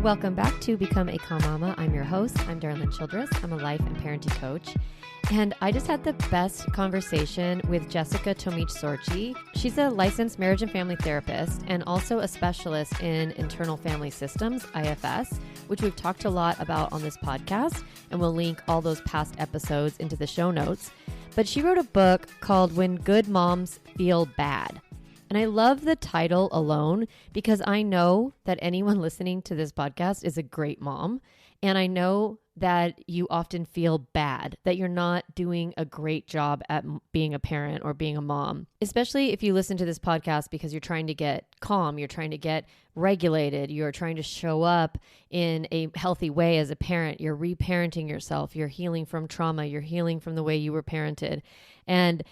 Welcome back to Become a Calm Mama. I'm your host. I'm Darlene Childress. I'm a life and parenting coach. And I just had the best conversation with Jessica Tomich Sorci. She's a licensed marriage and family therapist and also a specialist in internal family systems, IFS, which we've talked a lot about on this podcast. And we'll link all those past episodes into the show notes. But she wrote a book called When Good Moms Feel Bad. And I love the title alone because I know that anyone listening to this podcast is a great mom. And I know that you often feel bad, that you're not doing a great job at being a parent or being a mom, especially if you listen to this podcast because you're trying to get calm, you're trying to get regulated, you're trying to show up in a healthy way as a parent, you're reparenting yourself, you're healing from trauma, you're healing from the way you were parented. And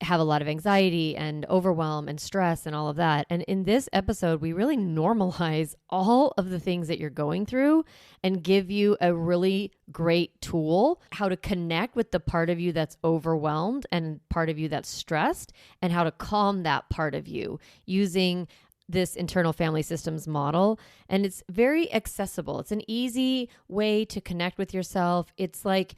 have a lot of anxiety and overwhelm and stress and all of that. And in this episode, we really normalize all of the things that you're going through and give you a really great tool, how to connect with the part of you that's overwhelmed and part of you that's stressed, and how to calm that part of you using this internal family systems model. And it's very accessible. It's an easy way to connect with yourself. It's like,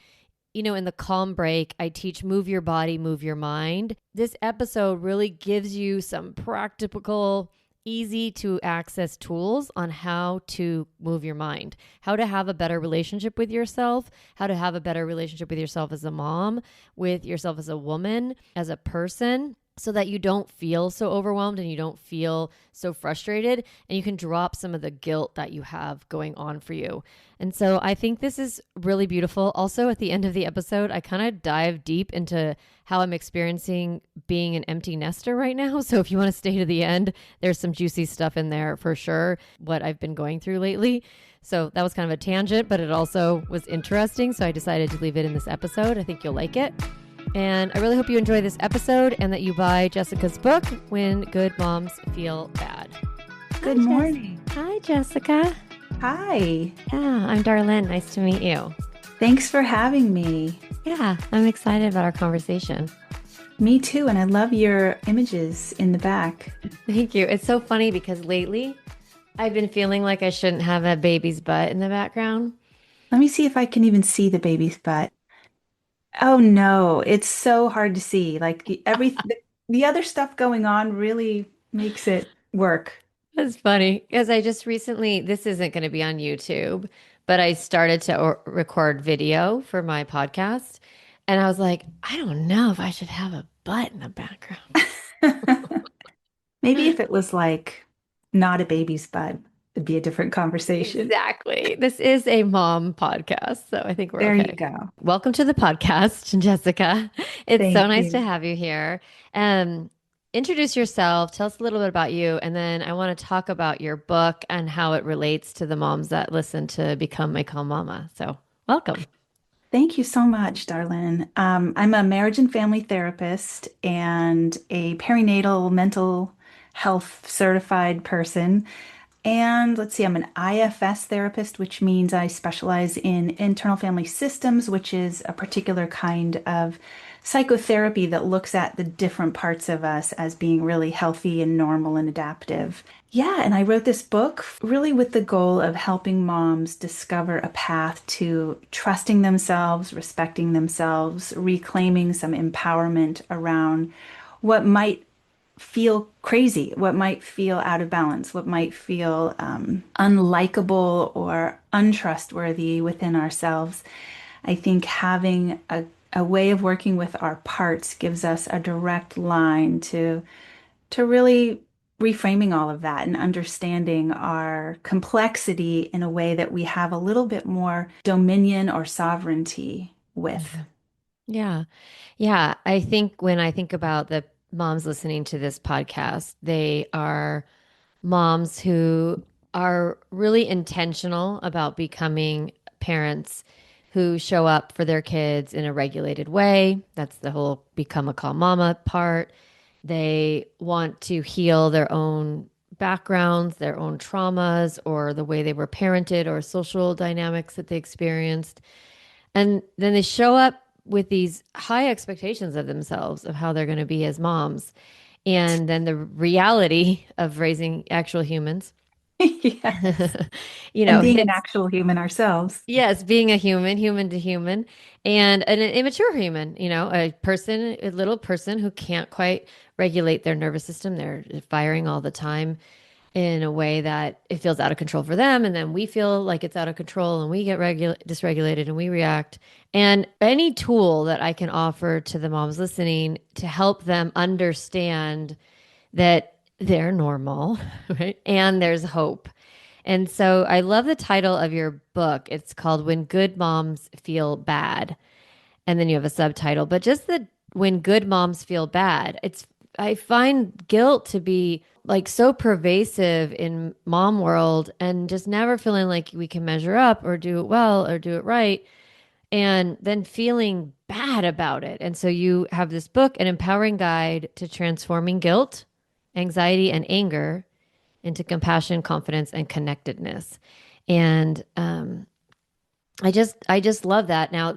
you know, in the Calm Break, I teach move your body, move your mind. This episode really gives you some practical, easy to access tools on how to move your mind, how to have a better relationship with yourself, how to have a better relationship with yourself as a mom, with yourself as a woman, as a person, so that you don't feel so overwhelmed and you don't feel so frustrated, and you can drop some of the guilt that you have going on for you. And so I think this is really beautiful. Also, at the end of the episode, I kind of dive deep into how I'm experiencing being an empty nester right now. So if you want to stay to the end, there's some juicy stuff in there for sure, what I've been going through lately. So that was kind of a tangent, but it also was interesting. So I decided to leave it in this episode. I think you'll like it. And I really hope you enjoy this episode and that you buy Jessica's book, When Good Moms Feel Bad. Good morning. Hi, Jessica. Hi. Yeah, I'm Darlene. Nice to meet you. Thanks for having me. Yeah, I'm excited about our conversation. Me too. And I love your images in the back. Thank you. It's so funny because lately I've been feeling like I shouldn't have a baby's butt in the background. Let me see if I can even see the baby's butt. Oh no, it's so hard to see. Like the other stuff going on really makes it work. That's funny because I just recently, this isn't going to be on YouTube, but I started to record video for my podcast. And I was like, I don't know if I should have a butt in the background. Maybe if it was like not a baby's butt, it'd be a different conversation. Exactly. This is a mom podcast, so I think we're There okay. you go. Welcome to the podcast, Jessica. It's Thank so nice you. to have you here. Introduce yourself, tell us a little bit about you, and then I want to talk about your book and how it relates to the moms that listen to Become a Calm Mama. So welcome. Thank you so much, Darlene. I'm a marriage and family therapist and a perinatal mental health certified person. And let's see, I'm an IFS therapist, which means I specialize in internal family systems, which is a particular kind of psychotherapy that looks at the different parts of us as being really healthy and normal and adaptive. Yeah, and I wrote this book really with the goal of helping moms discover a path to trusting themselves, respecting themselves, reclaiming some empowerment around what might feel crazy, what might feel out of balance, what might feel unlikable or untrustworthy within ourselves. I think having a way of working with our parts gives us a direct line to really reframing all of that and understanding our complexity in a way that we have a little bit more dominion or sovereignty with. Yeah. Yeah. I think when I think about the moms listening to this podcast, they are moms who are really intentional about becoming parents who show up for their kids in a regulated way. That's the whole become a calm mama part. They want to heal their own backgrounds, their own traumas, or the way they were parented or social dynamics that they experienced. And then they show up with these high expectations of themselves, of how they're going to be as moms. And then the reality of raising actual humans Yes. You And know, being an hits. actual human ourselves. Yes, being a human, human to human, and an immature human, a person, a little person who can't quite regulate their nervous system. They're firing all the time in a way that it feels out of control for them. And then we feel like it's out of control and we get dysregulated and we react. And any tool that I can offer to the moms listening to help them understand that they're normal, right? And there's hope. And so I love the title of your book. It's called When Good Moms Feel Bad. And then you have a subtitle, but just the when good moms feel bad. I find guilt to be like so pervasive in mom world and just never feeling like we can measure up or do it well or do it right and then feeling bad about it. And so you have this book, An Empowering Guide to Transforming Guilt, Anxiety, and Anger into Compassion, Confidence, and Connectedness. And I just love that. Now,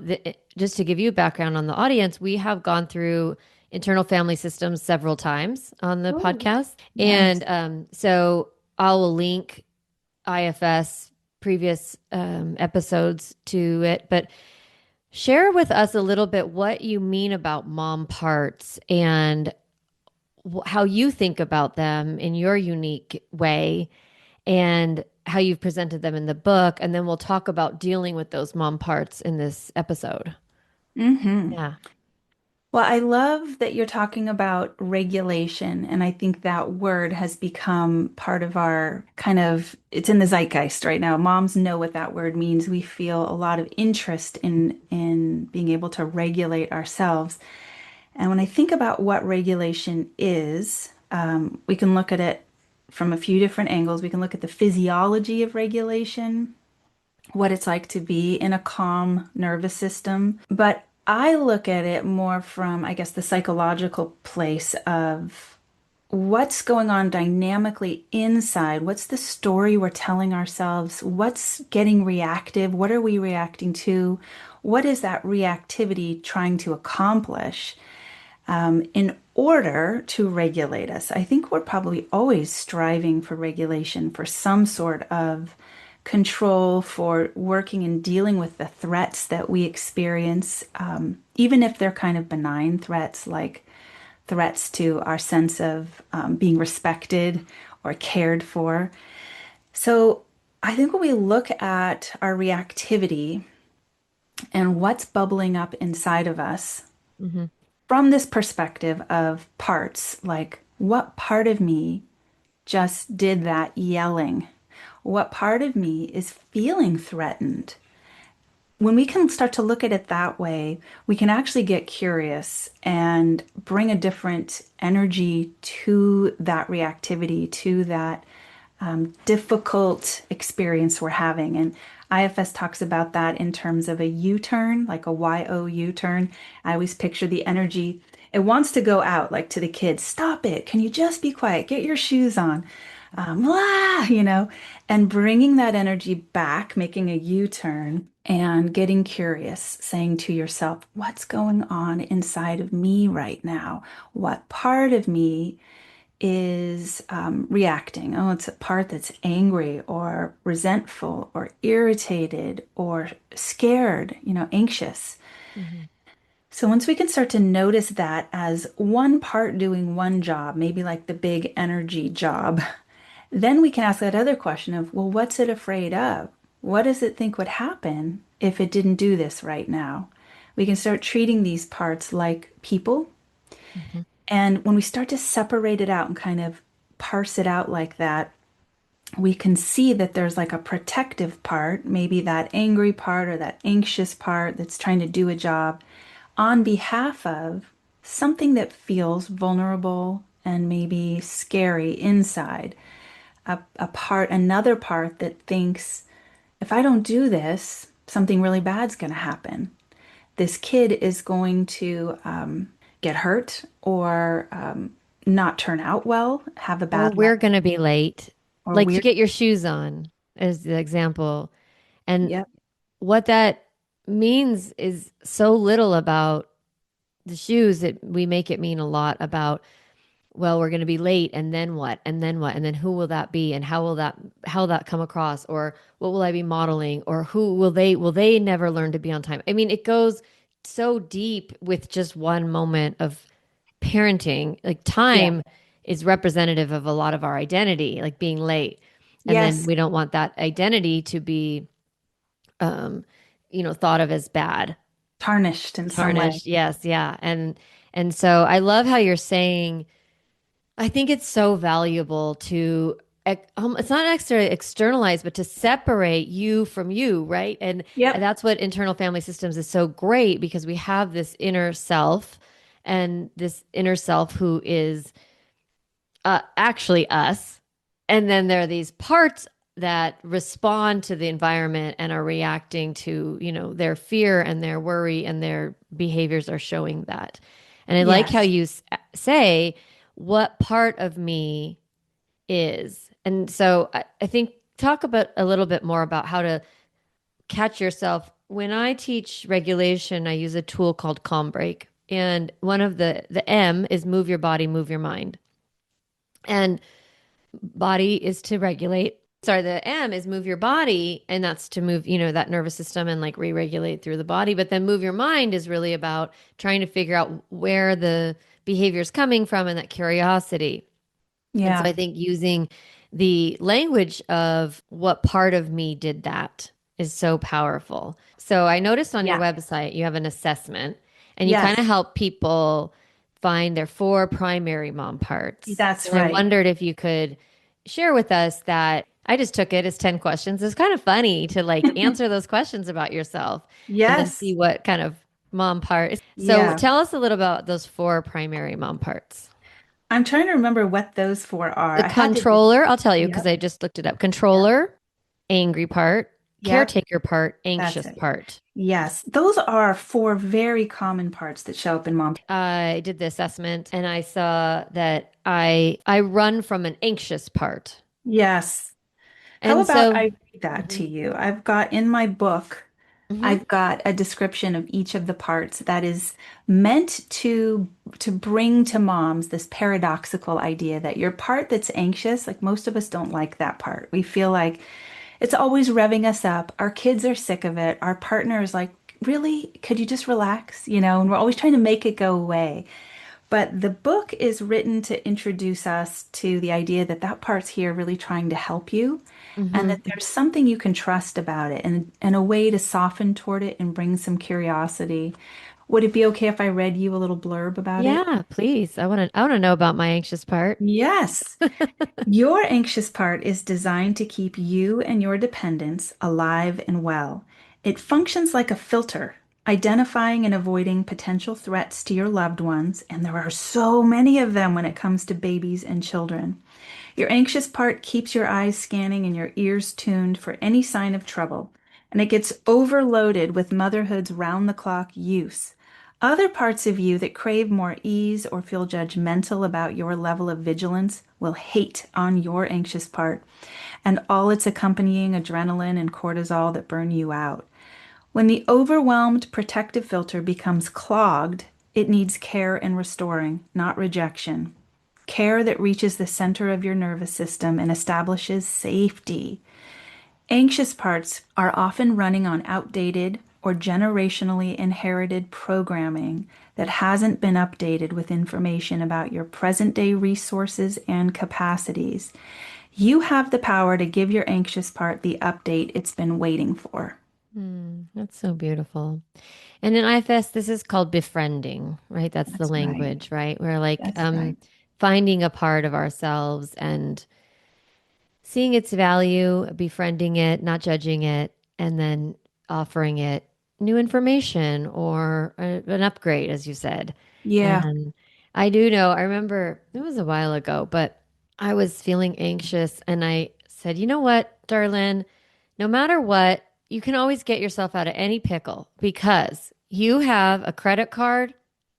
just to give you a background on the audience, we have gone through internal family systems several times on the Oh, podcast, yes. and so I will link IFS previous episodes to it. But share with us a little bit what you mean about mom parts and how you think about them in your unique way and how you've presented them in the book. And then we'll talk about dealing with those mom parts in this episode. Hmm. Yeah. Well, I love that you're talking about regulation, and I think that word has become part of our kind of, it's in the zeitgeist right now. Moms know what that word means. We feel a lot of interest in being able to regulate ourselves. And when I think about what regulation is, we can look at it from a few different angles. We can look at the physiology of regulation, what it's like to be in a calm nervous system. But I look at it more from, I guess, the psychological place of what's going on dynamically inside. What's the story we're telling ourselves? What's getting reactive? What are we reacting to? What is that reactivity trying to accomplish? In order to regulate us. I think we're probably always striving for regulation, for some sort of control, for working and dealing with the threats that we experience, even if they're kind of benign threats, like threats to our sense of being respected or cared for. So I think when we look at our reactivity and what's bubbling up inside of us, Hmm. from this perspective of parts, like what part of me just did that yelling? What part of me is feeling threatened? When we can start to look at it that way, we can actually get curious and bring a different energy to that reactivity, to that difficult experience we're having. And IFS talks about that in terms of a U-turn, like a YO U-turn. I always picture the energy. It wants to go out, like to the kids, stop it. Can you just be quiet? Get your shoes on. And bringing that energy back, making a U-turn and getting curious, saying to yourself, what's going on inside of me right now? What part of me is reacting? Oh, it's a part that's angry or resentful or irritated or scared, anxious. Hmm. So once we can start to notice that as one part doing one job, maybe like the big energy job, then we can ask that other question of, well, what's it afraid of? What does it think would happen if it didn't do this right now? We can start treating these parts like people. Hmm. And when we start to separate it out and kind of parse it out like that, we can see that there's like a protective part, maybe that angry part or that anxious part that's trying to do a job on behalf of something that feels vulnerable and maybe scary inside. Another part that thinks, if I don't do this, something really bad's going to happen. This kid is going to get hurt or not turn out well, have a Or bad life, we're going to be late, or like to weird. get your shoes on, as the example. And Yep. what that means is so little about the shoes that we make it mean a lot about well, we're going to be late, and then what? And then what? And then who will that be? And how will that come across? Or what will I be modeling? Or who will they never learn to be on time? I mean, it goes so deep with just one moment of parenting. Like Yeah. time is representative of a lot of our identity, like being late. And then Yes. we don't want that identity to be um, thought of as bad. Tarnished in some way. Tarnished. Yes, yeah. And so I love how you're saying I think it's so valuable to it's not extra externalize, but to separate you from you, right? And Yep. that's what internal family systems is so great because we have this inner self and this inner self who is actually us. And then there are these parts that respond to the environment and are reacting to, their fear and their worry and their behaviors are showing that. And I like how Yes. you say, what part of me is. And so I think talk about a little bit more about how to catch yourself. When I teach regulation, I use a tool called Calm Break. And one of the M is move your body, move your mind. And body is to regulate. Sorry, the M is move your body, and that's to move, that nervous system and like re-regulate through the body. But then move your mind is really about trying to figure out where the behavior is coming from and that curiosity. And so Yeah. I think using the language of what part of me did that is so powerful. So I noticed on your Yeah. website you have an assessment and you kind of Yes. help people find their four primary mom parts. That's And I right. wondered if you could share with us that I just took it as 10 questions. It's kind of funny to like answer those questions about yourself and then see Yes. what kind of mom part. So Yeah. tell us a little about those four primary mom parts. I'm trying to remember what those four are. The I had to do. controller, I'll tell you because Yep. I just looked it up. Yep. Controller, angry part, Yep. caretaker part, That's anxious it. part. Yes. Those are four very common parts that show up in mom. I did the assessment and I saw that I run from an anxious part. Yes. How And about so, I read that mhm, to you? I've got in my book, mhm, I've got a description of each of the parts that is meant to bring to moms this paradoxical idea that your part that's anxious, like most of us don't like that part. We feel like it's always revving us up. Our kids are sick of it. Our partner is like, really? Could you just relax? And we're always trying to make it go away. But the book is written to introduce us to the idea that that part's here really trying to help you and mhm. that there's something you can trust about it and a way to soften toward it and bring some curiosity. Would it be okay if I read you a little blurb about it? Yeah, please. I want to know about my anxious part. Yes. Your anxious part is designed to keep you and your dependents alive and well. It functions like a filter, identifying and avoiding potential threats to your loved ones, and there are so many of them when it comes to babies and children. Your anxious part keeps your eyes scanning and your ears tuned for any sign of trouble, and it gets overloaded with motherhood's round the clock use. Other parts of you that crave more ease or feel judgmental about your level of vigilance will hate on your anxious part and all its accompanying adrenaline and cortisol that burn you out. When the overwhelmed protective filter becomes clogged, it needs care and restoring, not rejection. Care that reaches the center of your nervous system and establishes safety. Anxious parts are often running on outdated or generationally inherited programming that hasn't been updated with information about your present day resources and capacities. You have the power to give your anxious part the update it's been waiting for. That's so beautiful. And in IFS, this is called befriending, right? That's the That's right. language, right? We're like That's right. finding a part of ourselves and seeing its value, befriending it, not judging it, and then offering it new information or an upgrade, as you said. Yeah, And I do know, I remember it was a while ago, but I was feeling anxious and I said, you know what, darling, no matter what, you can always get yourself out of any pickle because you have a credit card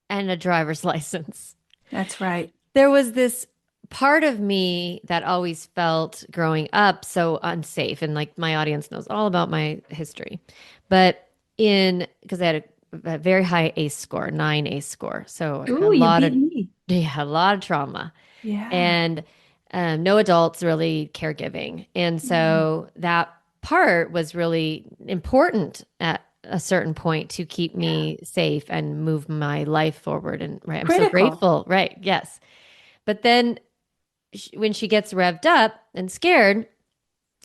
and a driver's license. that's right. There was this part of me that always felt growing up so unsafe. And like my audience knows all about my history. But because I had a very high ACE score, 9 ACE score. So a Ooh, you lot beat of, me. Yeah, a lot of trauma. Yeah. And no adults really caregiving. And Mm. so that part was really important at a certain point to keep Yeah. me safe and move my life forward. And right, I'm so Critical. grateful. Right. Yes. But then when she gets revved up and scared,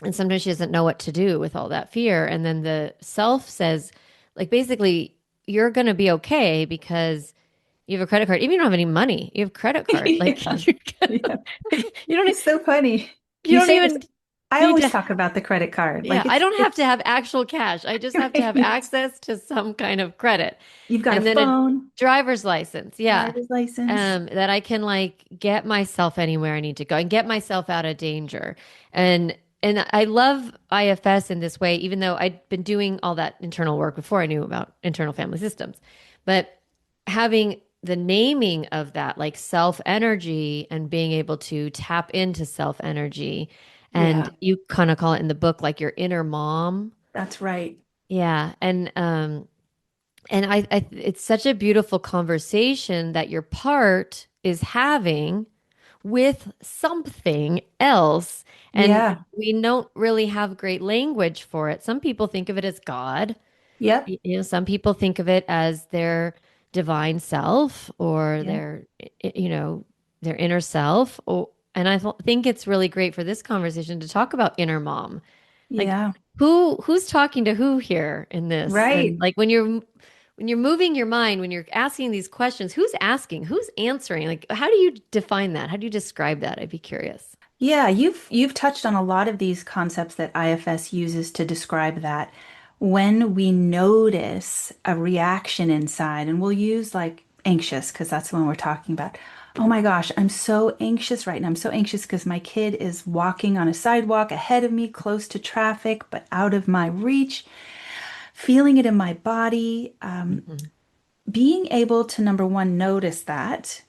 and sometimes she doesn't know what to do with all that fear. And then the self says, like, basically, you're going to be okay because you have a credit card. Even if you don't have any money, you have a credit card. Like, Yeah. Yeah. you don't, It's so funny. you You don't say this. even I need always to, talk about the credit card. yeah, Like I don't have it's to have actual cash. I just have to have right. access to some kind of credit. You've got a And then a phone, driver's license. Yeah. driver's license. That I can like get myself anywhere I need to go and get myself out of danger. And I love IFS in this way, even though I'd been doing all that internal work before I knew about internal family systems. But having the naming of that, like self energy and being able to tap into self energy. And Yeah, you kind of call it in the book like your inner mom. that's right. Yeah. And it's such a beautiful conversation that your part is having with something else. And Yeah. we don't really have great language for it. Some people think of it as God. Yep. Some people think of it as their divine self or Yeah. their inner self. And think it's really great for this conversation to talk about inner mom. Like Yeah. who's talking to who here in this? And Right. like when you're moving your mind, when you're asking these questions, who's asking? Who's answering? Like how do you define that? How do you describe that? I'd be curious. Yeah, you've touched on a lot of these concepts that IFS uses to describe that. When we notice a reaction inside, and we'll use like anxious because that's the one we're talking about. Oh my gosh, I'm so anxious right now. I'm so anxious because my kid is walking on a sidewalk ahead of me, close to traffic, but out of my reach, feeling it in my body. Hmm. Being able to, number one, notice that.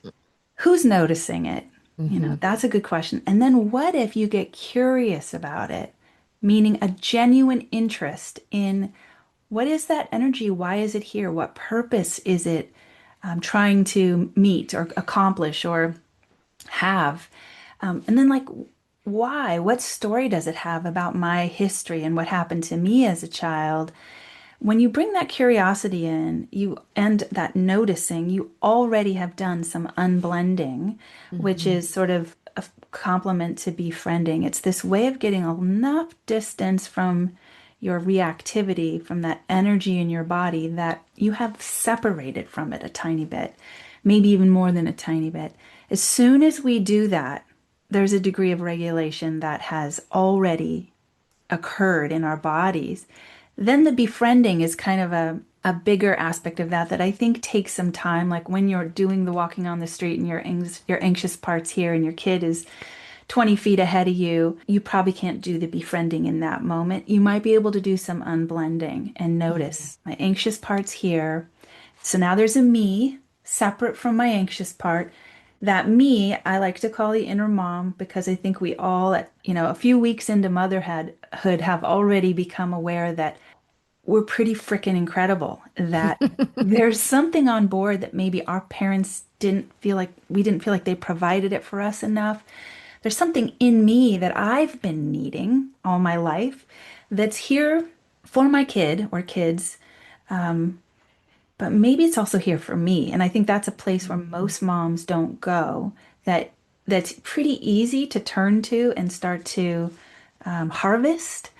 Who's noticing it? Hmm. That's a good question. And then what if you get curious about it, meaning a genuine interest in what is that energy? Why is it here? What purpose is it trying to meet or accomplish or have? And then, like, why? What story does it have about my history and what happened to me as a child? When you bring that curiosity in, you and that noticing, you already have done some unblending, which Hmm. is sort of a complement to befriending. It's this way of getting enough distance from your reactivity, from that energy in your body that you have separated from it a tiny bit, maybe even more than a tiny bit. As soon as we do that, there's a degree of regulation that has already occurred in our bodies. Then the befriending is kind of a bigger aspect of that I think takes some time. Like when you're doing the walking on the street and your anxious parts here and your kid is 20 feet ahead of you, you probably can't do the befriending in that moment. You might be able to do some unblending and Hmm. notice my anxious parts here. So now there's a me separate from my anxious part. That me, I like to call the inner mom because I think we all, a few weeks into motherhood, have already become aware that we're pretty freaking incredible. That there's something on board that maybe our parents didn't feel like they provided it for us enough. There's something in me that I've been needing all my life that's here for my kid or kids, but maybe it's also here for me. And I think that's a place where most moms don't go, that's pretty easy to turn to and start to harvest.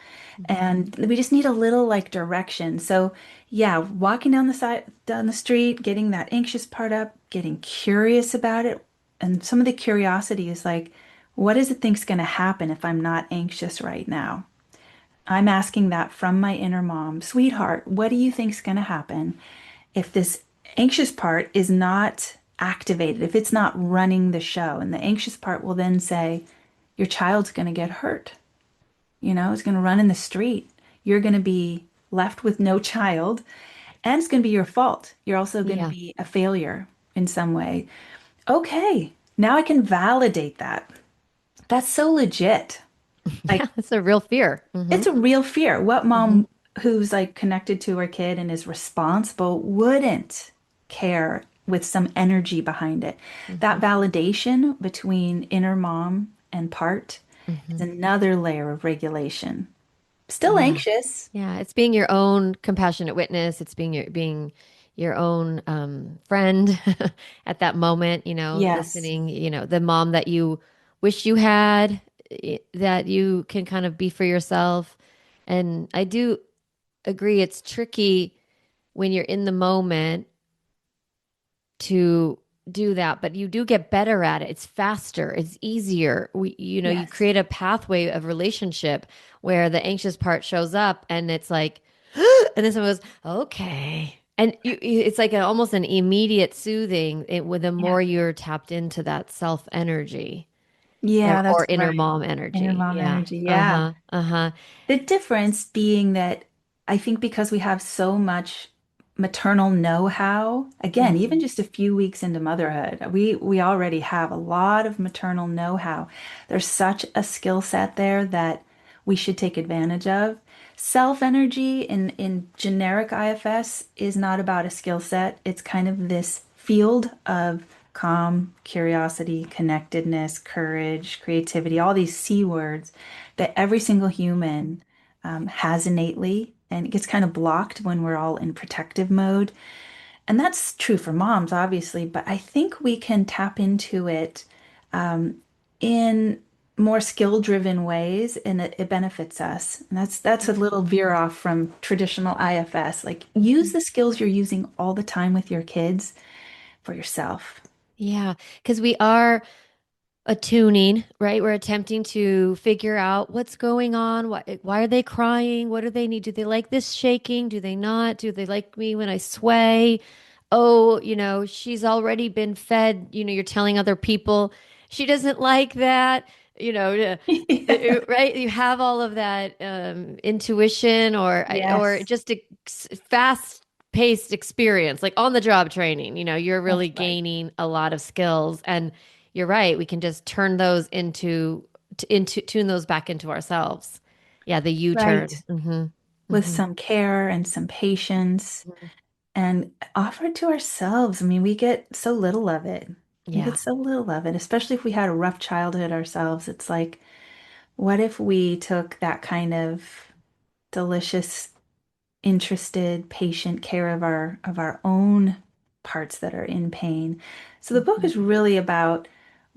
And we just need a little like direction. So yeah, walking down the street, getting that anxious part up, getting curious about it. And some of the curiosity is like, what does it think's going to happen if I'm not anxious right now? I'm asking that from my inner mom. Sweetheart, what do you think's going to happen if this anxious part is not activated, if it's not running the show? And the anxious part will then say, your child's going to get hurt. It's going to run in the street. You're going to be left with no child, and it's going to be your fault. You're also going to Yeah. be a failure in some way. Okay, now I can validate that. That's so legit. Yeah. Like, It's a real fear. Hmm. it's a real fear. What Hmm. mom who's like connected to her kid and is responsible wouldn't care with some energy behind it. That Hmm. validation between inner mom and part is Hmm. another layer of regulation. Still Yeah. anxious. Yeah. It's being your own compassionate witness. It's being your own friend at that moment, Yes. listening, the mom that you wish you had, that you can kind of be for yourself. And I do agree it's tricky when you're in the moment to do that, but you do get better at it. It's faster, it's easier. You Yes. create a pathway of relationship where the anxious part shows up and it's like, and then someone goes, okay. And it's like almost an immediate soothing with the Yeah. more you're tapped into that self energy Yeah, or that's inner right. mom Inner energy. mom Yeah. energy. Yeah. Uh-huh. Uh-huh. The difference being that I think because we have so much maternal know-how, again, even Mhm. just a few weeks into motherhood, we already have a lot of maternal know-how. There's such a skill set there that we should take advantage of. Self energy in generic IFS is not about a skill set. It's kind of this field of calm, curiosity, connectedness, courage, creativity, all these C words that every single human has innately, and it gets kind of blocked when we're all in protective mode. And that's true for moms, obviously, but I think we can tap into it in more skill-driven ways, and it benefits us. And that's a little veer off from traditional IFS. Like use the skills you're using all the time with your kids for yourself. Yeah, because we are attuning, right? We're attempting to figure out what's going on. Why are they crying? What do they need? Do they like this shaking? Do they not? Do they like me when I sway? Oh, she's already been fed. You're telling other people she doesn't like that. Right? You have all of that intuition or Yes, just a fast-paced experience, like on the job training. You're really that's right. gaining a lot of skills and you're right. We can just turn those into tune those back into ourselves. Yeah, the Right. U-turn. Hmm. With Hmm. some care and some patience and offer it to ourselves. I mean, we get so little of it. We Yeah. get so little of it, especially if we had a rough childhood ourselves. It's like, what if we took that kind of delicious, interested, patient care of our own parts that are in pain? So the book Mhm. is really about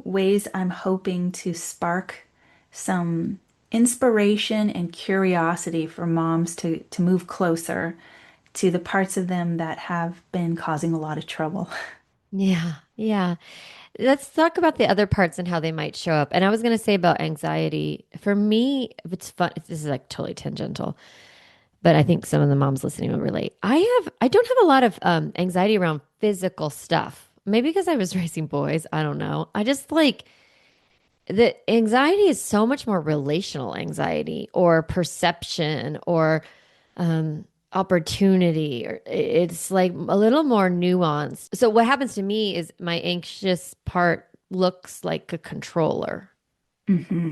ways I'm hoping to spark some inspiration and curiosity for moms to move closer to the parts of them that have been causing a lot of trouble. Yeah. Yeah. Let's talk about the other parts and how they might show up. And I was going to say about anxiety. For me, if it's fun, this is like totally tangential, but I think some of the moms listening will relate. I don't have a lot of anxiety around physical stuff. Maybe because I was raising boys. I don't know. I just like the anxiety is so much more relational anxiety or perception or opportunity or it's like a little more nuanced. So what happens to me is my anxious part looks like a controller. Hmm.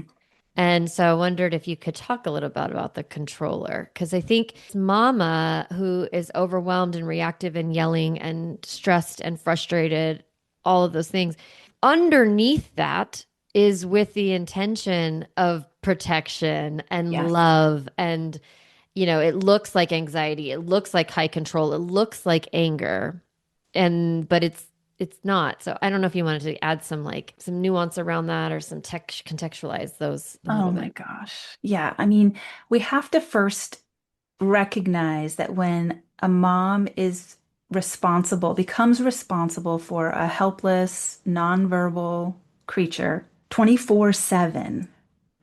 And so I wondered if you could talk a little bit about the controller because I think it's mama who is overwhelmed and reactive and yelling and stressed and frustrated, all of those things. Underneath that is with the intention of protection and Yes. love and it looks like anxiety, it looks like high control, it looks like anger, but it's not. So I don't know if you wanted to add some like some nuance around that or some tech contextualize those a Oh little my bit. gosh. Yeah. I mean, we have to first recognize that when a mom is responsible, becomes responsible for a helpless, nonverbal creature 24/7,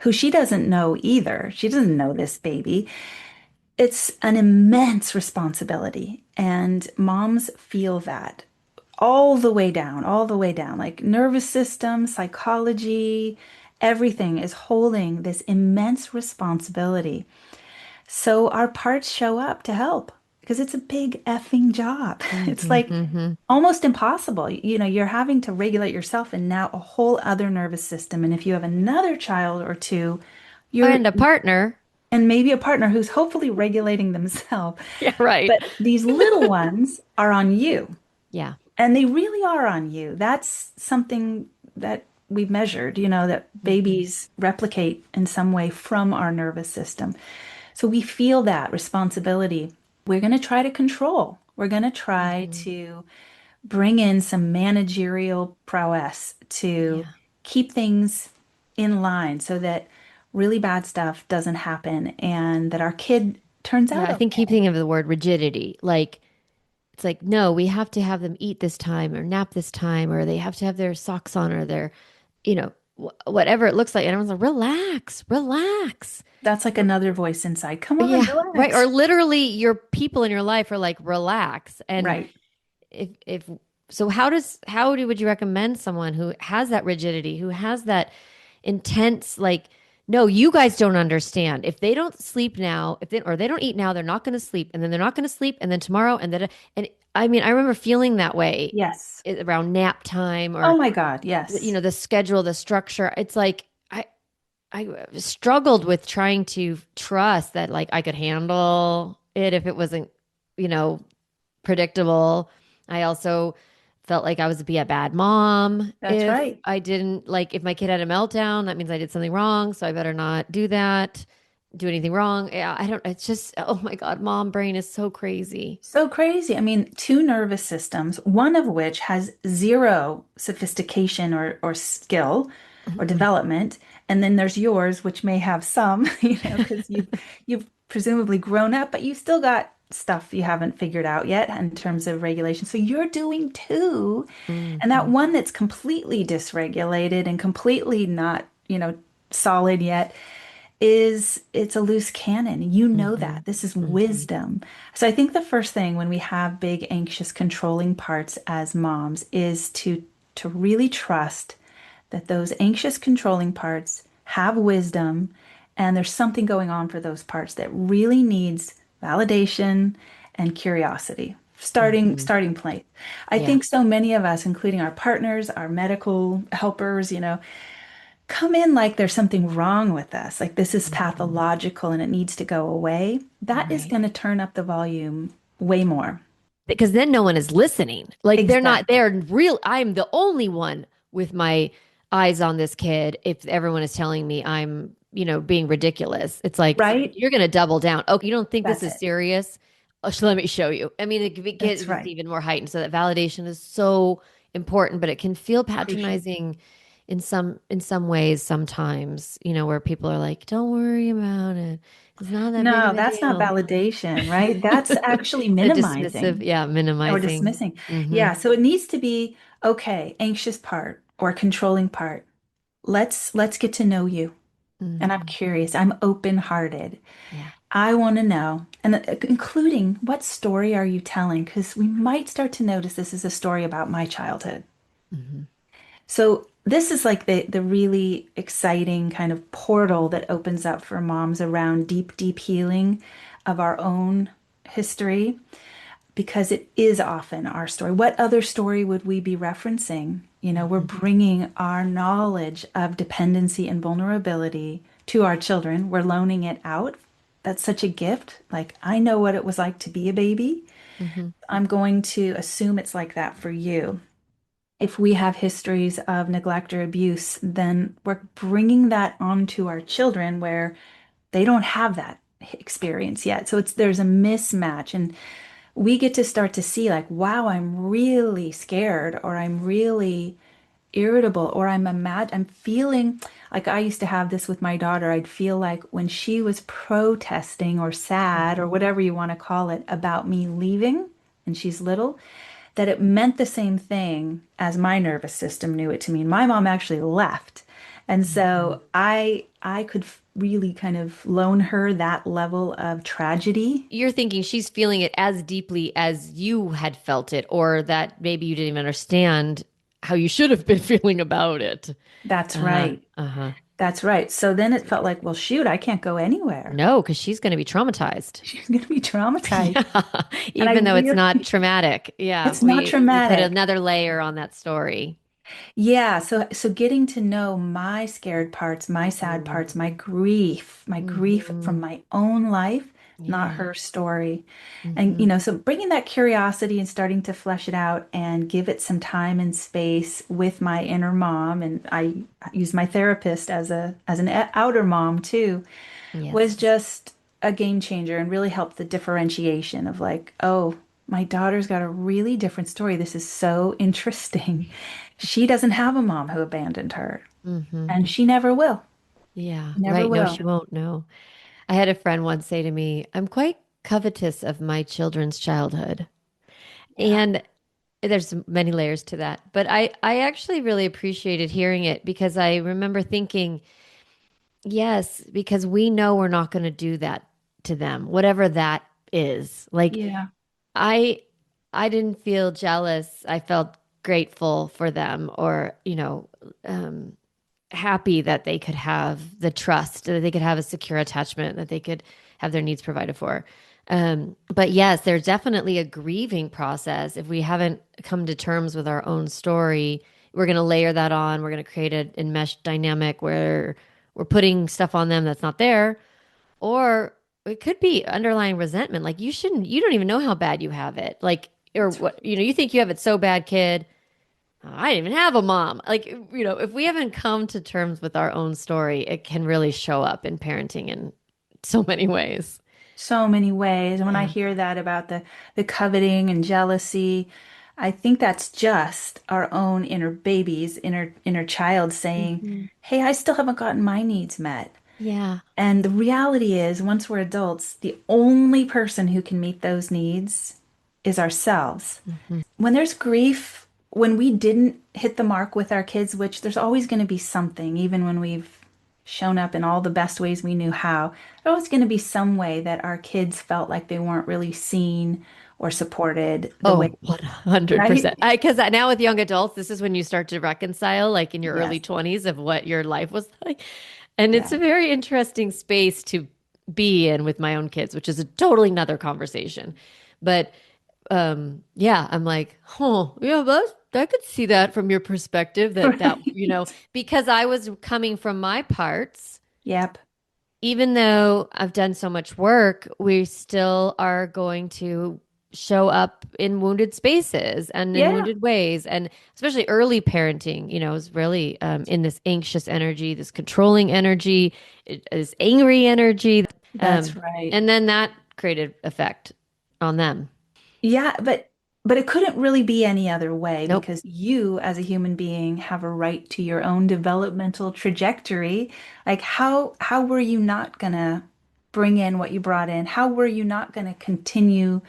who she doesn't know either. She doesn't know this baby. It's an immense responsibility, and moms feel that all the way down, all the way down. Like nervous system, psychology, everything is holding this immense responsibility. So our parts show up to help because it's a big effing job. It's Hmm. like Hmm. almost impossible. You know, you're having to regulate yourself and now a whole other nervous system. And if you have another child or two, you're And a partner. and maybe a partner who's hopefully regulating themselves. Yeah, right. But these little ones are on you. Yeah. And they really are on you. That's something that we've measured, that Hmm. babies replicate in some way from our nervous system. So we feel that responsibility. We're going to try to control. We're going to try Hmm. to bring in some managerial prowess to Yeah. keep things in line so that really bad stuff doesn't happen and that our kid turns Yeah, out I think keep okay. thinking of the word rigidity. Like it's like, no, we have to have them eat this time or nap this time, or they have to have their socks on or their, whatever it looks like. And everyone's like, relax, relax. That's like another voice inside. Come on, Yeah, right. relax. Or literally your people in your life are like, relax. And Right. if so, would you recommend someone who has that rigidity, who has that intense, like, no, you guys don't understand. If they don't sleep now, if they or they don't eat now, they're not going to sleep, and then they're not going to sleep, and then tomorrow, and I mean, I remember feeling that way Yes. around nap time or Oh my God. Yes. the schedule, the structure. It's like I struggled with trying to trust that like I could handle it if it wasn't, you know, predictable. I also felt like I was to be a bad mom That's if right. I didn't like if my kid had a meltdown, that means I did something wrong, so I better not do that, do anything wrong. Yeah, I don't it's just oh my God, mom brain is so crazy. So crazy. I mean, two nervous systems, one of which has zero sophistication or skill or development, and then there's yours, which may have some, because you've presumably grown up, but you still got stuff you haven't figured out yet in terms of regulation. So you're doing two. And that Hmm. one that's completely dysregulated and completely not, solid yet it's a loose cannon. You know Hmm. that. This is Hmm. wisdom. So I think the first thing when we have big, anxious, controlling parts as moms is to really trust that those anxious, controlling parts have wisdom and there's something going on for those parts that really needs validation and curiosity. Hmm. Starting point. I Yeah. think so many of us, including our partners, our medical helpers, come in like there's something wrong with us, like this is Hmm. pathological and it needs to go away, that is Right. going to turn up the volume way more. Because then no one is listening. Like Exactly. they're real. I'm the only one with my eyes on this kid. If everyone is telling me I'm, being ridiculous, it's like Right? you're going to double down. Oh, you don't think this That's is it. serious? Oh, so let me show you. I mean, it That's gets right. even more heightened. So that validation is so important, but it can feel Crucial. patronizing in some ways sometimes, where people are like, don't worry about it. It's not that big of No, a that's not deal. validation, right? That's actually A dismissive, minimizing yeah, or minimizing. dismissing. Mm-hmm. Yeah, so it needs to be okay, anxious part or controlling part. Let's get to know you. And I'm Mm-hmm. curious. I'm open-hearted. Yeah. I want to know, and including what story are you telling? Because we might start to notice this is a story about my childhood. Mm-hmm. So this is like the really exciting kind of portal that opens up for moms around deep, deep healing of our own history, because it is often our story. What other story would we be referencing? We're Mm-hmm. bringing our knowledge of dependency and vulnerability to our children. We're loaning it out. That's such a gift. Like, I know what it was like to be a baby. Mm-hmm. I'm going to assume it's like that for you. If we have histories of neglect or abuse, then we're bringing that onto our children where they don't have that experience yet. So there's a mismatch. And we get to start to see like, wow, I'm really scared, or I'm really irritable, or I'm feeling like I used to have this with my daughter. I'd feel like when she was protesting or sad or Mm-hmm. whatever you want to call it about me leaving, and she's little, that it meant the same thing as my nervous system knew it to mean. My mom actually left. And Mm-hmm. so I could really kind of loan her that level of tragedy. You're thinking she's feeling it as deeply as you had felt it, or that maybe you didn't even understand how you should have been feeling about it. That's Uh-huh. right. Uh-huh. That's right. So then it felt like, well, shoot, I can't go anywhere. No, because she's going to be traumatized. She's going to be traumatized. Yeah, And I even though it's not really, traumatic. Yeah, it's not we put traumatic. another layer on that story. Yeah, so getting to know my scared parts, my sad Mm-hmm. parts, my grief from Mm-hmm. my own life, not Yeah. her story. And, Hmm. so bringing that curiosity and starting to flesh it out and give it some time and space with my inner mom, and I use my therapist as an outer mom too, was Yes. just a game changer and really helped the differentiation of like, oh, my daughter's got a really different story. This is so interesting. She doesn't have a mom who abandoned her, Hmm. and she never will. Yeah. Never Right. No, will. she won't know. I had a friend once say to me, I'm quite covetous of my children's childhood. Yeah. And there's many layers to that. But I actually really appreciated hearing it because I remember thinking, yes, because we know we're not going to do that to them, whatever that is. Like Yeah. I I didn't feel jealous. I felt grateful for them or, um, happy that they could have the trust, that they could have a secure attachment, that they could have their needs provided for. But yes, there's definitely a grieving process. If we haven't come to terms with our own story, we're going to layer that on. We're going to create an enmeshed dynamic where we're putting stuff on them that's not there. Or it could be underlying resentment. Like you don't even know how bad you have it. Like, or That's what, you think you have it so bad, kid. I didn't even have a mom. Like, if we haven't come to terms with our own story, it can really show up in parenting in so many ways. so many ways. And when I Yeah. hear that about the coveting and jealousy, I think that's just our own inner babies, inner child saying, Hmm. "Hey, I still haven't gotten my needs met." Yeah. And the reality is, once we're adults, the only person who can meet those needs is ourselves. Hmm. When there's grief, when we didn't hit the mark with our kids, which there's always going to be something, even when we've shown up in all the best ways we knew how, there's always going to be some way that our kids felt like they weren't really seen or supported the way, Oh, 100%. right? Because now with young adults, this is when you start to reconcile, like in your early Yes. 20s, of what your life was like. And it's Yeah. a very interesting space to be in with my own kids, which is a totally another conversation. But yeah, I'm like, oh, yeah, but I could see that from your perspective Right. because I was coming from my parts. Yep. Even though I've done so much work, we still are going to show up in wounded spaces and in Yeah. wounded ways. And especially early parenting, is really in this anxious energy, this controlling energy, this angry energy. That's Um, right. and then that created effect on them. Yeah, but it couldn't really be any other way Nope. because you as a human being have a right to your own developmental trajectory. Like how were you not gonna bring in what you brought in? How were you not gonna continue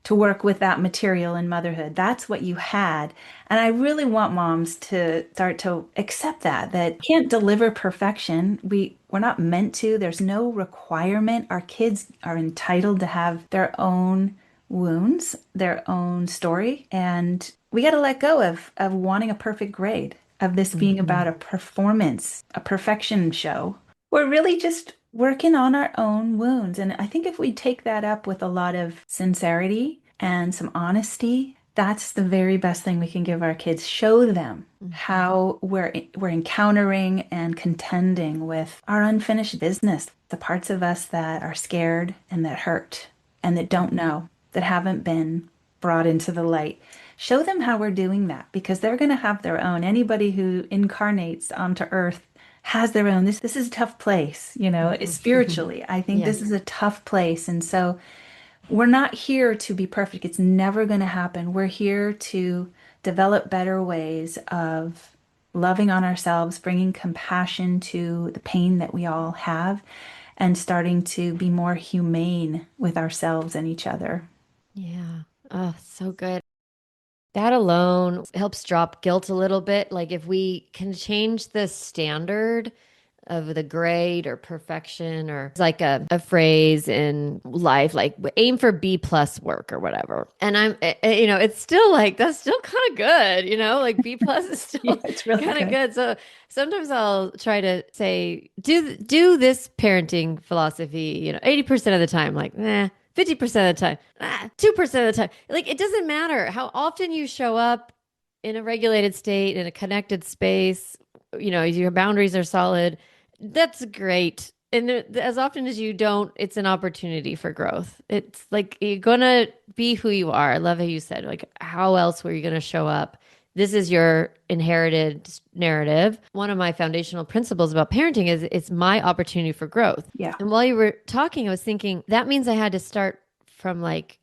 to work with that material in motherhood? That's what you had. And I really want moms to start to accept that can't deliver perfection. We're not meant to. There's no requirement. Our kids are entitled to have their own wounds, their own story, and we got to let go of wanting a perfect grade, of this being about Hmm. a performance, a perfection show. We're really just working on our own wounds. And I think if we take that up with a lot of sincerity and some honesty, that's the very best thing we can give our kids. Show them Hmm. how we're encountering and contending with our unfinished business, the parts of us that are scared and that hurt and that don't know, that haven't been brought into the light. Show them how we're doing that because they're going to have their own. Anybody who incarnates onto earth has their own. This is a tough place, Hmm. spiritually. I think this Yes. is a tough place. And so we're not here to be perfect. It's never going to happen. We're here to develop better ways of loving on ourselves, bringing compassion to the pain that we all have, and starting to be more humane with ourselves and each other. Yeah. Oh, so good. That alone helps drop guilt a little bit. Like if we can change the standard of the grade or perfection, or it's like a phrase in life, like aim for B plus work or whatever. And it's still like, that's still kind of good, like B plus is Yeah, still it's really kind of good. good. So sometimes I'll try to say, do this parenting philosophy, 80% of the time, like, nah. 50% of the time, 2% of the time. Like, it doesn't matter how often you show up in a regulated state, in a connected space, your boundaries are solid. That's great. And as often as you don't, it's an opportunity for growth. It's like you're gonna be who you are. I love how you said, like, how else were you gonna show up? This is your inherited narrative. One of my foundational principles about parenting is it's my opportunity for growth. Yeah. And while you were talking, I was thinking that means I had to start from like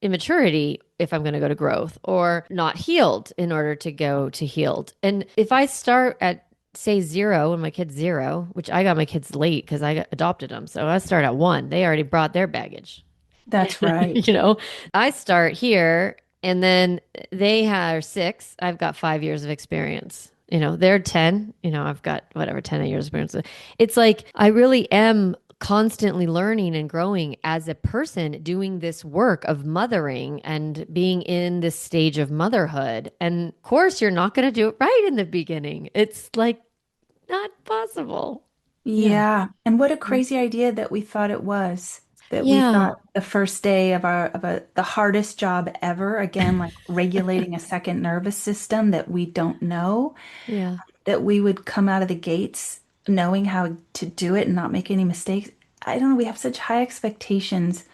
immaturity if I'm going to go to growth, or not healed in order to go to healed. And if I start at say zero when my kid's zero, which I got my kids late because adopted them. So I start at one. They already brought their baggage. That's right. You know, I start here and then they are six. I've got 5 years of experience. You know, they're 10. You know, I've got whatever, 10 years of experience. It's like I really am constantly learning and growing as a person doing this work of mothering and being in this stage of motherhood. And of course, you're not going to do it right in the beginning. It's like not possible. Yeah. Yeah. And what a crazy idea that we thought it was. That we Yeah. thought the first day of the hardest job ever, again, like regulating a second nervous system that we don't know, Yeah. that we would come out of the gates knowing how to do it and not make any mistakes. I don't know, we have such high expectations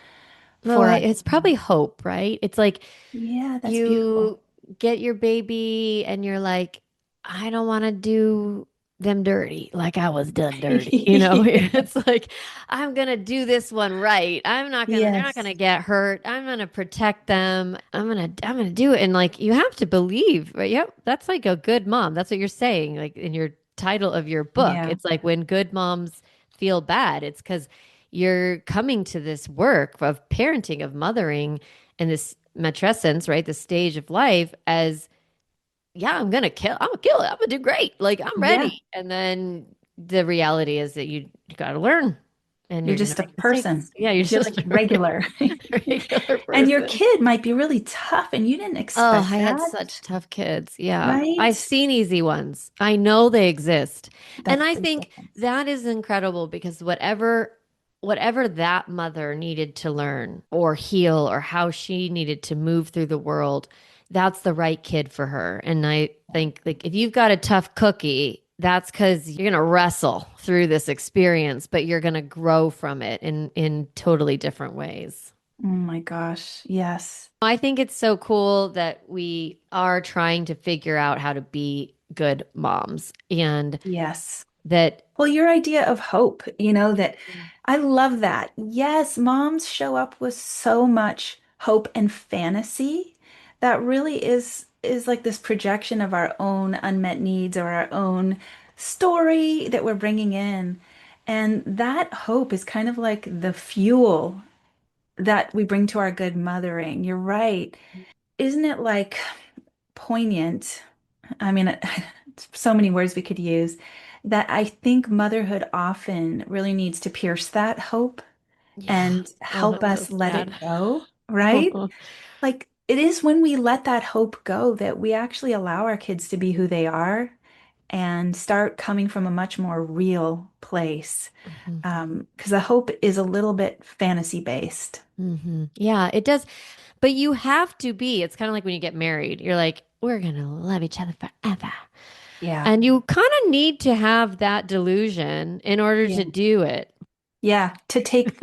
Well, for our it's probably hope, right? It's like Yeah, that's beautiful. you get your baby and you're like, I don't want to do them dirty like I was done dirty. You know, it's like, I'm going to do this one right. They're not going Yes. to get hurt. I'm going to protect them. I'm going to do it. And like, you have to believe, right? Yep. That's like a good mom. That's what you're saying. Like in your title of your book, Yeah. it's like when good moms feel bad, it's because you're coming to this work of parenting, of mothering, and this matrescence, right? The stage of life as, yeah, I'm gonna kill it. I'm gonna do great. Like I'm Yeah. ready. And then the reality is that you got to learn and You're you're gonna just a make mistakes. person. Yeah, you're You're like just a regular. regular And your person. kid might be really tough and you didn't Oh, expect I had that, such tough kids. Yeah. I've right? seen easy ones. I know they exist. And That's I the think difference. that is incredible because whatever that mother needed to learn or heal or how she needed to move through the world, that's the right kid for her. And I think like if you've got a tough cookie, that's because you're gonna wrestle through this experience, but you're gonna grow from it in totally different ways. Oh my gosh. Yes. I think it's so cool that we are trying to figure out how to be good moms and Yes. that Well, your idea of hope, that I love that. Yes, moms show up with so much hope and fantasy that really is like this projection of our own unmet needs or our own story that we're bringing in. And that hope is kind of like the fuel that we bring to our good mothering. You're right. Isn't it like poignant? I mean, so many words we could use that I think motherhood often really needs to pierce that hope yeah. and Oh, help that's so us let sad. it go, right? Like it is when we let that hope go that we actually allow our kids to be who they are and start coming from a much more real place. Mhm. Because the hope is a little bit fantasy based. Yeah, it does. But you have to be. It's kind of like when you get married. You're like, we're gonna love each other forever. Yeah. And you kind of need to have that delusion in order Yeah. to do it. Yeah. To take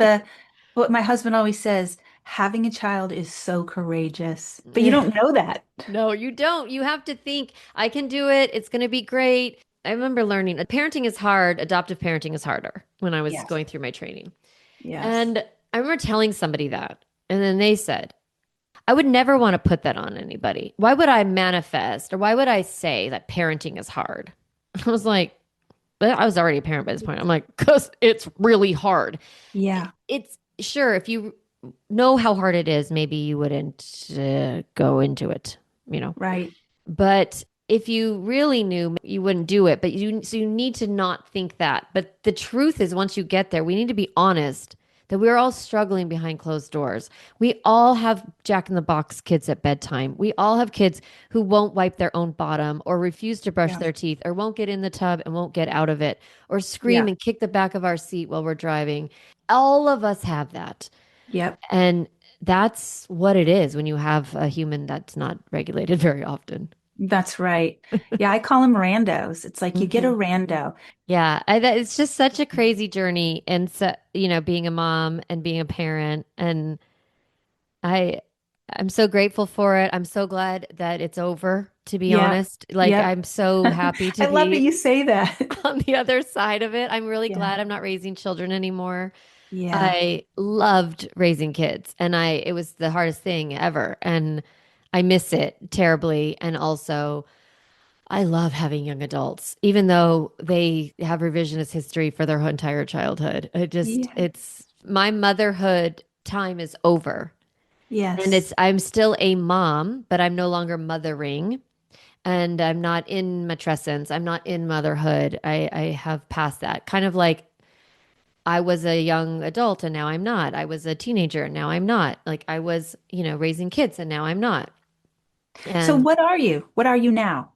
what my husband always says, having a child is so courageous, but you Yeah. don't know that. No, you don't. You have to think, I can do it. It's gonna be great. I remember learning parenting is hard, adoptive parenting is harder when I was Yes. going through my training. Yes. And I remember telling somebody that. And then they said, I would never want to put that on anybody. Why would I manifest or why would I say that parenting is hard? I was like, I was already a parent by this point. I'm like, because it's really hard. Yeah. It's sure if you know how hard it is, maybe you wouldn't go into it, you know. Right. But if you really knew, you wouldn't do it. So you need to not think that. But the truth is, once you get there, we need to be honest that we're all struggling behind closed doors. We all have Jack in the Box kids at bedtime. We all have kids who won't wipe their own bottom or refuse to brush Yeah. their teeth or won't get in the tub and won't get out of it or scream Yeah. and kick the back of our seat while we're driving. All of us have that. Yep. And that's what it is when you have a human that's not regulated very often. That's right. Yeah, I call them randos. It's like you get a Hmm. rando. Yeah, it's just such a crazy journey, and so being a mom and being a parent, and I I'm so grateful for it. I'm so glad that it's over, to be Yep. honest. Like Yep. I'm so happy to I love that be you say that. on the other side of it. I'm really Yeah. glad I'm not raising children anymore. Yeah. I loved raising kids, and I it was the hardest thing ever, and I miss it terribly. And also, I love having young adults, even though they have revisionist history for their whole entire childhood. Yeah. It's my motherhood time is over. And Yes. I'm still a mom, but I'm no longer mothering. And I'm not in matrescence. I'm not in motherhood. I have passed that. Kind of like I was a young adult and now I'm not. I was a teenager and now I'm not. Like I was, raising kids and now I'm not. So And what are you? What are you now?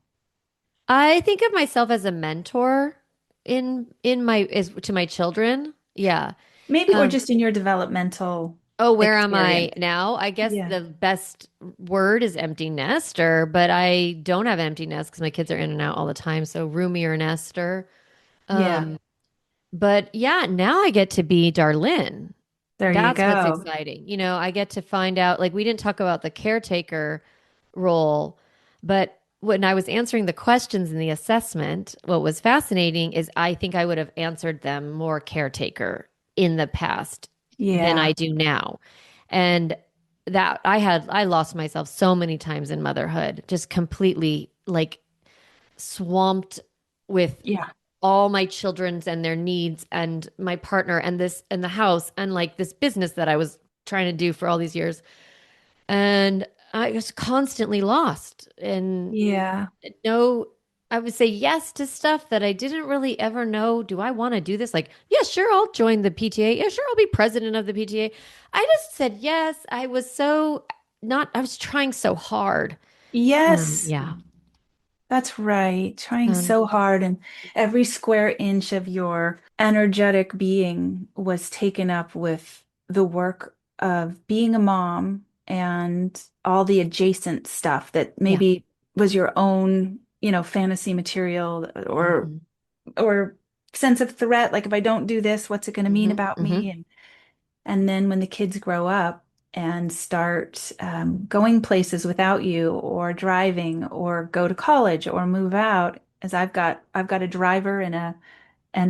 I think of myself as a mentor in my is to my children. Yeah. Maybe, or Um, just in your developmental oh, where am I experience. now? I guess Yeah. the best word is empty nester, but I don't have empty nest because my kids are in and out all the time. So roomier nester. Yeah. Um, but yeah, now I get to be Darlene. There you That's what's go. exciting. I get to find out, like, we didn't talk about the caretaker role, but when I was answering the questions in the assessment, what was fascinating is I think I would have answered them more caretaker in the past than I Yeah. do now. And that I lost myself so many times in motherhood, just completely like swamped with Yeah. all my children's and their needs and my partner and this and the house and like this business that I was trying to do for all these years. And I was constantly lost and Yeah. no, I would say yes to stuff that I didn't really ever know. Do I want to do this? Like, yeah, sure, I'll join the PTA. Yeah, sure, I'll be president of the PTA. I just said yes. I was so not, I was trying so hard. Yes. Yeah. That's right. Trying Um, so hard, and every square inch of your energetic being was taken up with the work of being a mom and all the adjacent stuff that yeah. maybe was your own, fantasy material Hmm. or sense of threat. Like if I don't do this, what's it going to mean Hmm. about Hmm. me? And then when the kids grow up and start going places without you, or driving, or go to college, or move out, as I've got a driver and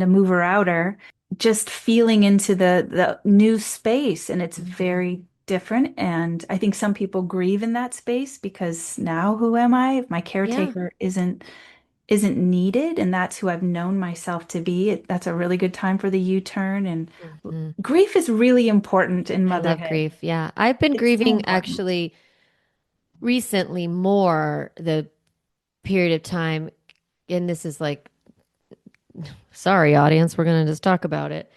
a mover outer, just feeling into the new space, and it's very different. And I think some people grieve in that space because now who am I if my Yeah. caretaker isn't needed, and that's who I've known myself to be. That's a really good time for the U-turn. And Mhm. grief is really important in I love motherhood. grief. Yeah. I've been It's so grieving important. actually recently more the period of time. And this is like, sorry, audience, we're going to just talk about it.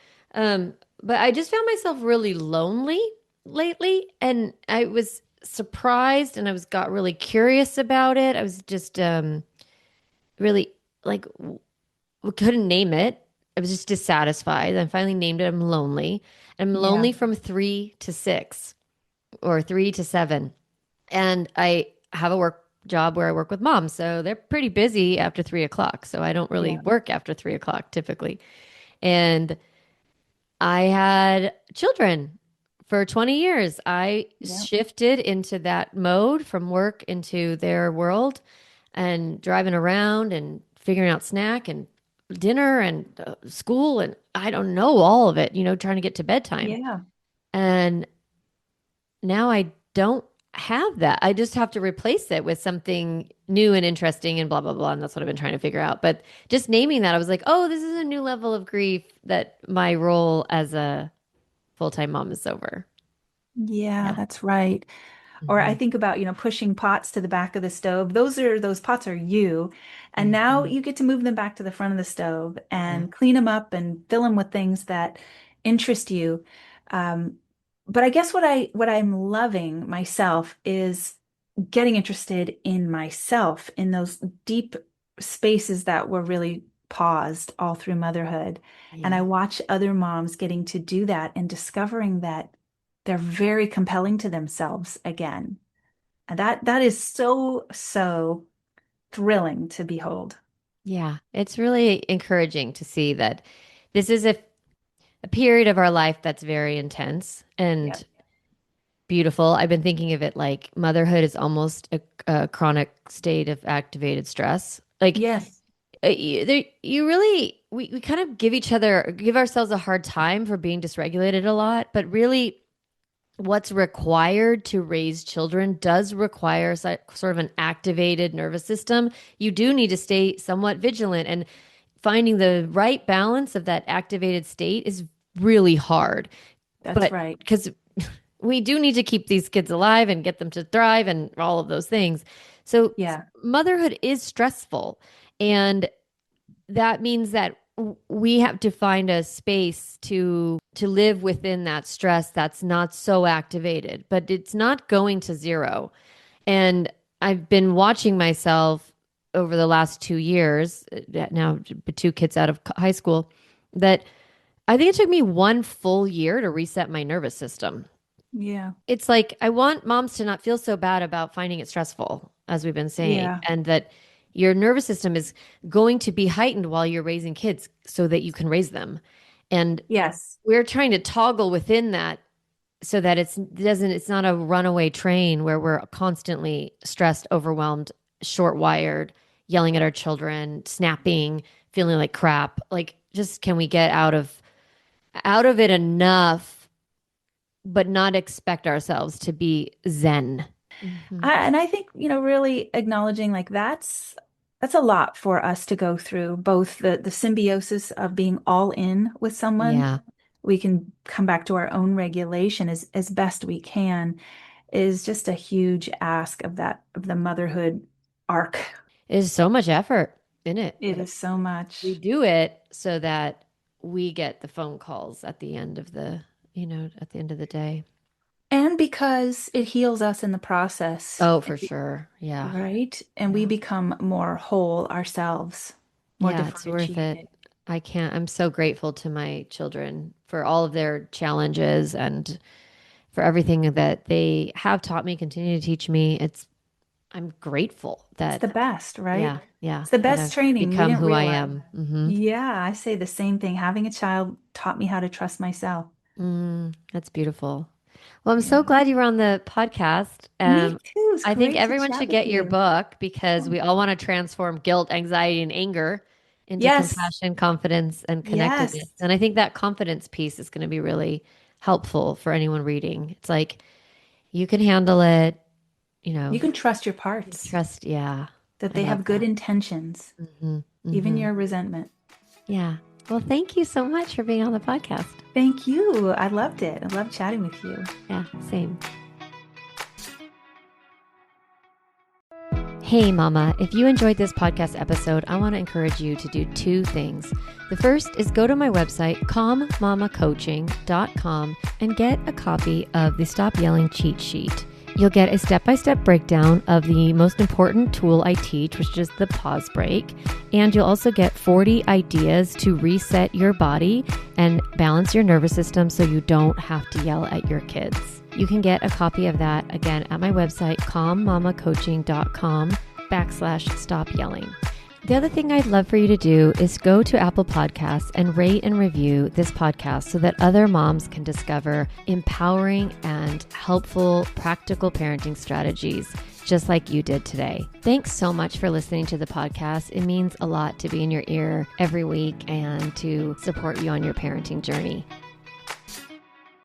But I just found myself really lonely lately. And I was surprised and got really curious about it. I was just really like, couldn't name it. I was just dissatisfied. I finally named it. I'm lonely. I'm Yeah. lonely from 3 to 6 or 3 to 7. And I have a work job where I work with moms. So they're pretty busy after 3 o'clock. So I don't really Yeah. work after 3 o'clock typically. And I had children for 20 years. I Yeah. shifted into that mode from work into their world and driving around and figuring out snack and dinner and school. And I don't know all of it, trying to get to bedtime. Yeah. And now I don't have that. I just have to replace it with something new and interesting and blah, blah, blah. And that's what I've been trying to figure out. But just naming that, I was like, oh, this is a new level of grief that my role as a full time mom is over. Yeah, Yeah. that's right. Or I Hmm. think about, pushing pots to the back of the stove. Those pots are you. And now Hmm. you get to move them back to the front of the stove Yeah. and clean them up and fill them with things that interest you. Um, but I guess what I'm loving myself is getting interested in myself in those deep spaces that were really paused all through motherhood. And I Yeah. watch other moms getting to do that and discovering that they're very compelling to themselves again. And that is so, so thrilling to behold. Yeah, it's really encouraging to see that this is a period of our life that's very intense Yep. and beautiful. I've been thinking of it like motherhood is almost a chronic state of activated stress. Like Yes, you really, we kind of give ourselves a hard time for being dysregulated a lot, but really what's required to raise children does require sort of an activated nervous system. You do need to stay somewhat vigilant, and finding the right balance of that activated state is really hard. that's But right. because we do need to keep these kids alive and get them to thrive and all of those things. So Yeah. motherhood is stressful. And that means that we have to find a space to live within that stress that's not so activated, but it's not going to zero. And I've been watching myself over the last 2 years, now two kids out of high school, that I think it took me one full year to reset my nervous system. Yeah. It's like I want moms to not feel so bad about finding it stressful, as we've been saying, Yeah. and that your nervous system is going to be heightened while you're raising kids so that you can raise them. And Yes. we're trying to toggle within that so that it's not a runaway train where we're constantly stressed, overwhelmed, short wired, yelling at our children, snapping, feeling like crap. Like just can we get out of it enough but not expect ourselves to be zen. Hmm. And I think, really acknowledging like that's a lot for us to go through, both the symbiosis of being all in with someone. Yeah, We can come back to our own regulation as best we can, is just a huge ask of the motherhood arc. it is so much effort in it, It but is so we much. do it so that we get the phone calls at the end of at the end of the day. And because it heals us in the process, Oh, for sure. Yeah. right? And we Yeah. become more whole ourselves, more Yeah, it's worth it. differentiated. I'm so grateful to my children for all of their challenges and for everything that they have taught me, continue to teach me. I'm grateful It's the that, best, right? yeah, yeah, It's the that best I've training. We become didn't who I realize. am. Hmm. Yeah, I say the same thing. Having a child taught me how to trust myself. That's beautiful. Well, I'm so Yeah. glad you were on the podcast. Me too. It's I think great to everyone chat should with get your you. book because we all want to transform guilt, anxiety, and anger into Yes. compassion, confidence, and connectedness. Yes. And I think that confidence piece is going to be really helpful for anyone reading. It's like you can handle it, you You know, can trust your parts, trust. Yeah, that I they love have good that. intentions, Hmm. even Hmm. your resentment. Yeah. Well, thank you so much for being on the podcast. Thank you. I loved it. I loved chatting with you. Yeah, same. Hey, Mama, if you enjoyed this podcast episode, I want to encourage you to do two things. The first is go to my website, calmmamacoaching.com, and get a copy of the Stop Yelling cheat sheet. You'll get a step-by-step breakdown of the most important tool I teach, which is the pause break. And you'll also get 40 ideas to reset your body and balance your nervous system so you don't have to yell at your kids. You can get a copy of that again at my website, calmmamacoaching.com/stop yelling. The other thing I'd love for you to do is go to Apple Podcasts and rate and review this podcast so that other moms can discover empowering and helpful practical parenting strategies just like you did today. Thanks so much for listening to the podcast. It means a lot to be in your ear every week and to support you on your parenting journey.